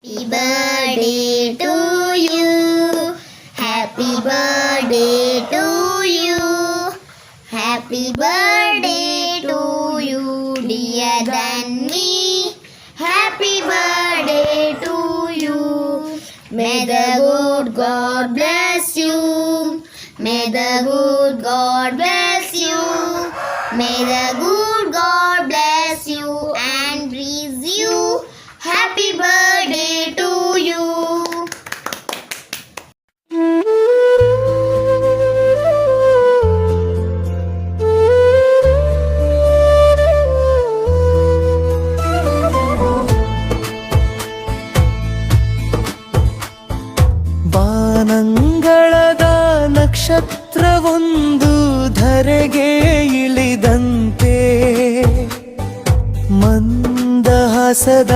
Happy birthday to you. Happy birthday to you. Happy birthday to you, dear Dhanvi. Happy birthday to you. May the good God bless you. May the good God bless you. May the good God bless you and breathe you. Happy birthday to you. ಬಾನಂಗಳದ ನಕ್ಷತ್ರವೊಂದು ಧರೆಗೆ ಇಳಿದಂತೆ ಮಂದಹಾಸದ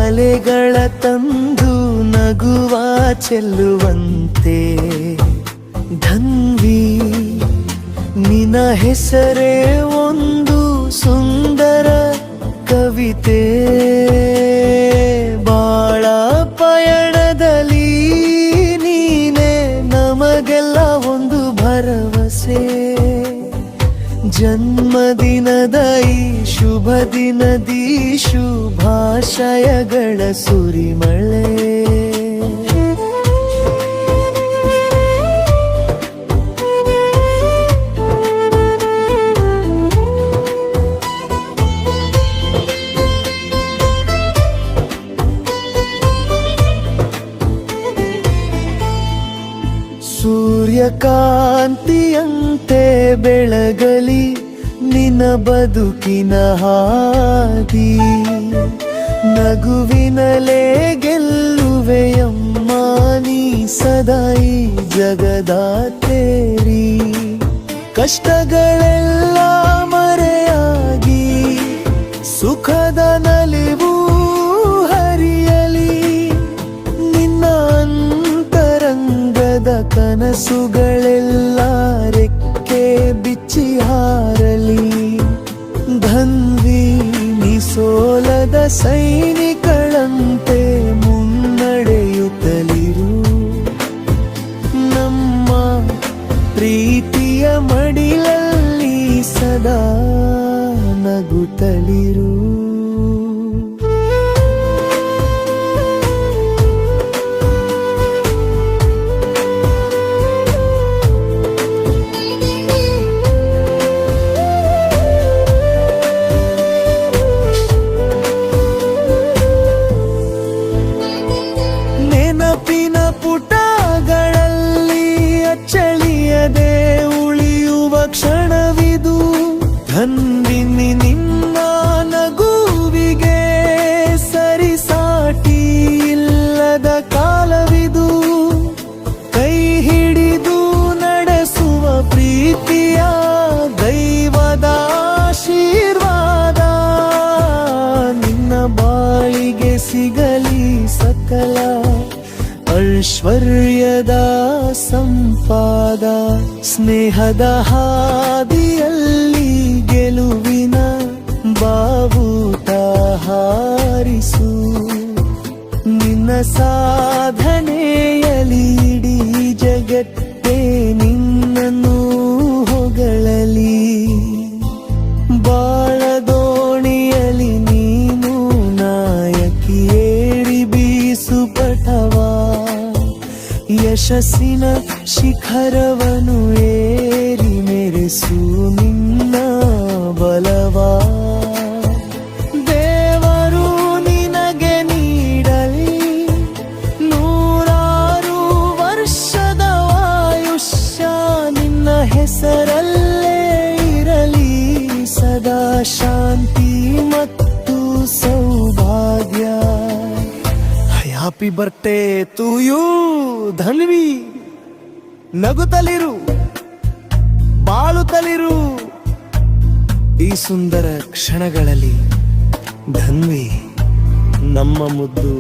ಅಲೆಗಳ ತಂದು ನಗುವ ಚೆಲ್ಲುವಂತೆ ಧನ್ವಿ ನಿನ ಹೆಸರೇ ಒಂದು ಸುಂದರ ಕವಿತೆ ಬಾಳ ಪಯಣದಲ್ಲಿ ನೀನೆ ನಮಗೆಲ್ಲ ಒಂದು ಭರವಸೆ ಜನ್ಮದಿನದ ಈ ಶುಭ ದಿನದಿ ಶುಭಾಶಯಗಳ ಸುರಿಮಳೆ ಸೂರ್ಯಕಾಂತಿಯಂತೆ ಬೆಳಗಲಿ ನಿನ್ನ ಬದುಕಿನ ಹಾದಿ ನಗುವಿನಲೇ ಗೆಲ್ಲುವೆಯಮ್ಮ ನೀ ಸದಾ ಈ ಜಗದ ತೇರಿ ಕಷ್ಟಗಳೆಲ್ಲ ಮರೆಯಾಗಿ ಸುಖದ ನಲಿವು ಹರಿಯಲಿ ನಿನ್ನ ಅಂತರಂಗದ ಕನಸುಗಳೆಲ್ಲ ರೆಕ್ಕೆ ಬಿಚ್ಚಿ ಹಾರಲಿ ಧನ್ವಿ ನೀ ಸೋಲದ ಸೈನಿಕಳಂತೆ ಮುನ್ನಡೆಯುತ್ತಲಿರು ನಮ್ಮ ಪ್ರೀತಿಯ ಮಡಿಲಲ್ಲಿ ಸದಾ ನಗುತ್ತಲಿರು ನೆನಪಿನ ಪುಟಗಳಲ್ಲಿ ಅಚ್ಚಳಿಯದೆ ಉಳಿಯುವ ಕ್ಷಣವಿದು ಧನ್ವಿನಿ ನಿನ್ನ ನಗುವಿಗೆ ಸರಿಸಾಟಿ ಇಲ್ಲದ ಕಾಲವಿದು ಕೈ ಹಿಡಿದು ನಡೆಸುವ ಪ್ರೀತಿಯ ದೈವದ ಆಶೀರ್ವಾದ ನಿನ್ನ ಬಾಳಿಗೆ ಸಿಗಲಿ ಸಕಲ ಐಶ್ವರ್ಯದ ಸಂಪಾದ ಸ್ನೇಹದ ಹಾದಿಯಲ್ಲಿ ಗೆಲುವಿನ ಬಾವುಟ ಹಾರಿಸು ನಿನ್ನ ಸಾಧನೆಯಲ್ಲಿ ಇಡೀ ಜಗತ್ತೇ ನಿನ್ನನ್ನು ಹೊಗಳಲಿ ಬಾಳದೋಣಿಯಲ್ಲಿ ನೀನು ನಾಯಕಿಯೇರಿ ಬೀಸು ಪಟವಾ ಯಶಸ್ಸಿನ ಶಿಖರವನು ಏರಿ ಮೆರೆಸು ನಿನ್ನ ಬಲವಾ ದೇವರು ನಿನಗೆ ನೀಡಲಿ ನೂರಾರು ವರ್ಷದ ಆಯುಷ್ಯ ನಿನ್ನ ಹೆಸರಲ್ಲೇ ಇರಲಿ ಸದಾ ಶಾಂತಿ ಮತ್ತು ಸೌಭಾಗ್ಯ happy birthday to you Dhanvi ನಗುತ್ತಲಿರು ಬಾಳುತ್ತಲಿರು ಈ ಸುಂದರ ಕ್ಷಣಗಳಲ್ಲಿ ಧನ್ವಿ ನಮ್ಮ ಮುದ್ದು